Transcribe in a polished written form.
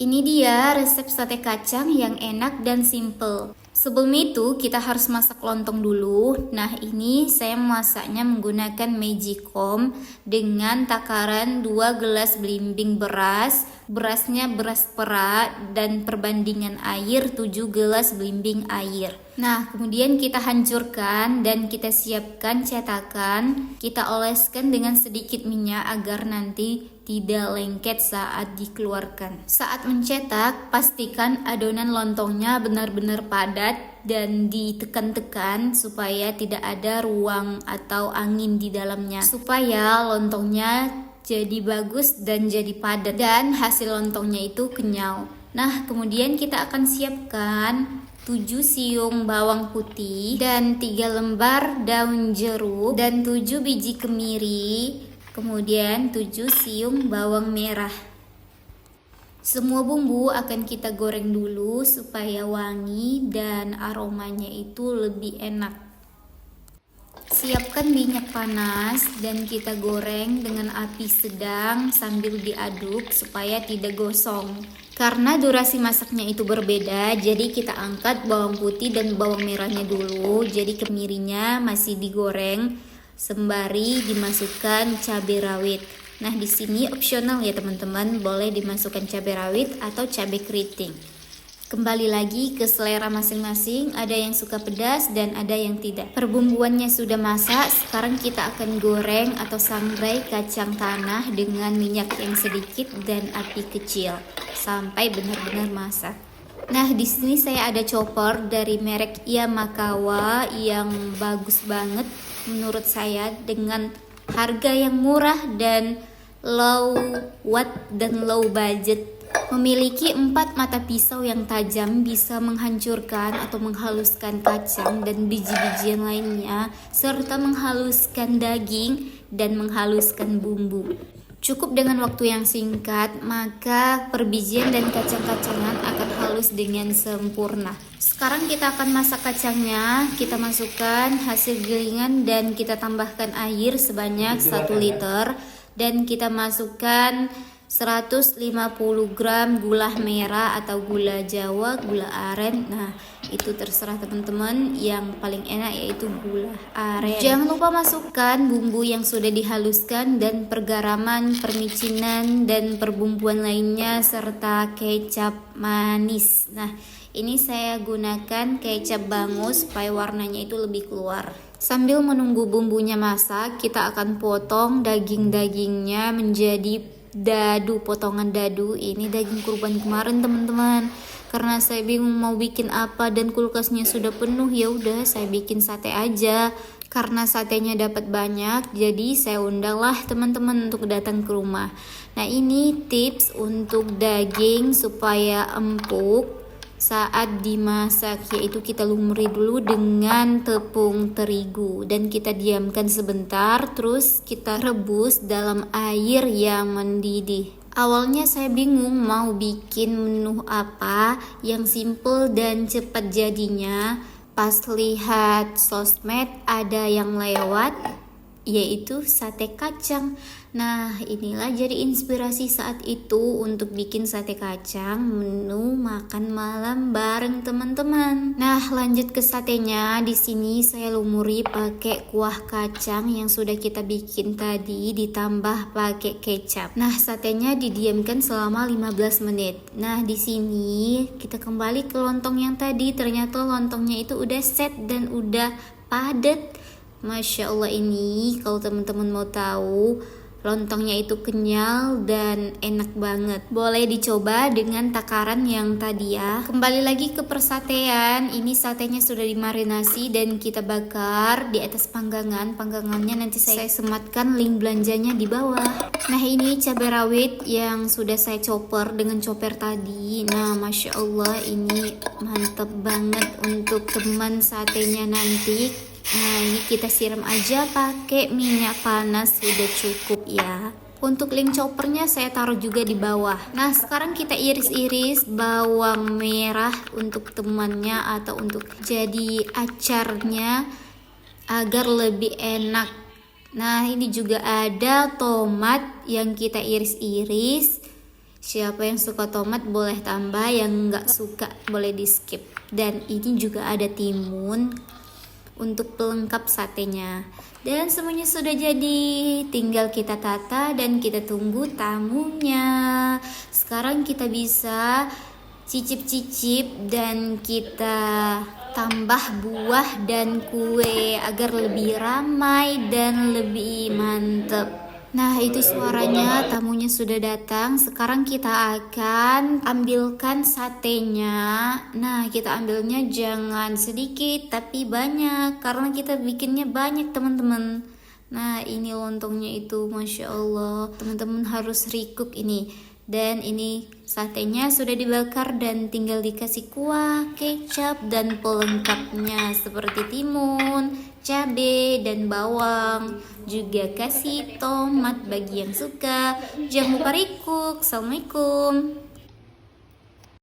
Ini dia resep sate kacang yang enak dan simple. Sebelum itu kita harus masak lontong dulu. Nah, ini saya masaknya menggunakan magicom dengan takaran 2 gelas belimbing beras. Berasnya beras perak dan perbandingan air 7 gelas belimbing air. Nah, kemudian kita hancurkan dan kita siapkan cetakan. Kita oleskan dengan sedikit minyak agar nanti tidak lengket saat dikeluarkan. Saat mencetak, pastikan adonan lontongnya benar-benar padat dan ditekan-tekan supaya tidak ada ruang atau angin di dalamnya. Supaya lontongnya jadi bagus dan jadi padat dan hasil lontongnya itu kenyal. Nah, kemudian kita akan siapkan 7 siung bawang putih dan 3 lembar daun jeruk dan 7 biji kemiri, kemudian 7 siung bawang merah. Semua bumbu akan kita goreng dulu supaya wangi dan aromanya itu lebih enak. Siapkan minyak panas dan kita goreng dengan api sedang sambil diaduk supaya tidak gosong. Karena durasi masaknya itu berbeda, jadi kita angkat bawang putih dan bawang merahnya dulu. Jadi kemirinya masih digoreng sembari dimasukkan cabai rawit. Nah, di sini opsional ya teman-teman, boleh dimasukkan cabai rawit atau cabai keriting. Kembali lagi ke selera masing-masing, ada yang suka pedas dan ada yang tidak. Perbumbuannya sudah masak, sekarang kita akan goreng atau sangrai kacang tanah dengan minyak yang sedikit dan api kecil sampai benar-benar masak. Nah, di sini saya ada chopper dari merek Yamakawa yang bagus banget menurut saya dengan harga yang murah dan low watt dan low budget. Memiliki 4 mata pisau yang tajam, bisa menghancurkan atau menghaluskan kacang dan biji-bijian lainnya, serta menghaluskan daging dan menghaluskan bumbu. Cukup dengan waktu yang singkat, maka perbijian dan kacang-kacangan akan halus dengan sempurna. Sekarang kita akan masak kacangnya. Kita masukkan hasil gilingan dan kita tambahkan air sebanyak 1 liter. Dan kita masukkan 150 gram gula merah atau gula Jawa, gula aren. Nah, itu terserah teman-teman, yang paling enak yaitu gula aren. Jangan lupa masukkan bumbu yang sudah dihaluskan dan pergaraman, permicinan dan perbumbuan lainnya serta kecap manis. Nah, ini saya gunakan kecap bangus supaya warnanya itu lebih keluar. Sambil menunggu bumbunya masak, kita akan potong daging-dagingnya menjadi dadu, potongan dadu. Ini daging kurban kemarin teman-teman. Karena saya bingung mau bikin apa dan kulkasnya sudah penuh, ya udah saya bikin sate aja. Karena satenya dapat banyak, jadi saya undanglah teman-teman untuk datang ke rumah. Nah, ini tips untuk daging supaya empuk saat dimasak, yaitu kita lumuri dulu dengan tepung terigu dan kita diamkan sebentar, terus kita rebus dalam air yang mendidih. Awalnya saya bingung mau bikin menu apa yang simple dan cepat jadinya. Pas lihat sosmed ada yang lewat, yaitu sate kacang. Nah, inilah jadi inspirasi saat itu untuk bikin sate kacang menu makan malam bareng teman-teman. Nah, lanjut ke satenya. Di sini saya lumuri pakai kuah kacang yang sudah kita bikin tadi ditambah pakai kecap. Nah, satenya didiamkan selama 15 menit. Nah, di sini kita kembali ke lontong yang tadi. Ternyata lontongnya itu udah set dan udah padat. Masya Allah, ini kalau teman-teman mau tahu, lontongnya itu kenyal dan enak banget. Boleh dicoba dengan takaran yang tadi ya. Kembali lagi ke persatean. Ini satenya sudah dimarinasi dan kita bakar di atas panggangan. Panggangannya nanti saya sematkan link belanjanya di bawah. Nah, ini cabai rawit yang sudah saya chopper dengan chopper tadi. Nah, Masya Allah, ini mantap banget untuk teman satenya nanti. Nah, ini kita siram aja pakai minyak panas, sudah cukup ya. Untuk link choppernya saya taruh juga di bawah. Nah, sekarang kita iris-iris bawang merah untuk temannya atau untuk jadi acarnya agar lebih enak. Nah, ini juga ada tomat yang kita iris-iris Siapa yang suka tomat boleh tambah, yang nggak suka boleh di skip. Dan ini juga ada timun untuk pelengkap satenya. Dan semuanya sudah jadi, tinggal kita tata dan kita tunggu tamunya. Sekarang kita bisa cicip-cicip dan kita tambah buah dan kue agar lebih ramai dan lebih mantap. Nah, itu suaranya, tamunya sudah datang. Sekarang kita akan ambilkan satenya. Nah, kita ambilnya jangan sedikit tapi banyak, karena kita bikinnya banyak teman-teman. Nah, ini lontongnya itu, Masya Allah. Teman-teman harus rikuk ini. Dan ini satenya sudah dibakar dan tinggal dikasih kuah, kecap, dan pelengkapnya seperti timun, cabai, dan bawang. Juga kasih tomat bagi yang suka. Jangan lupa rikuk. Assalamualaikum.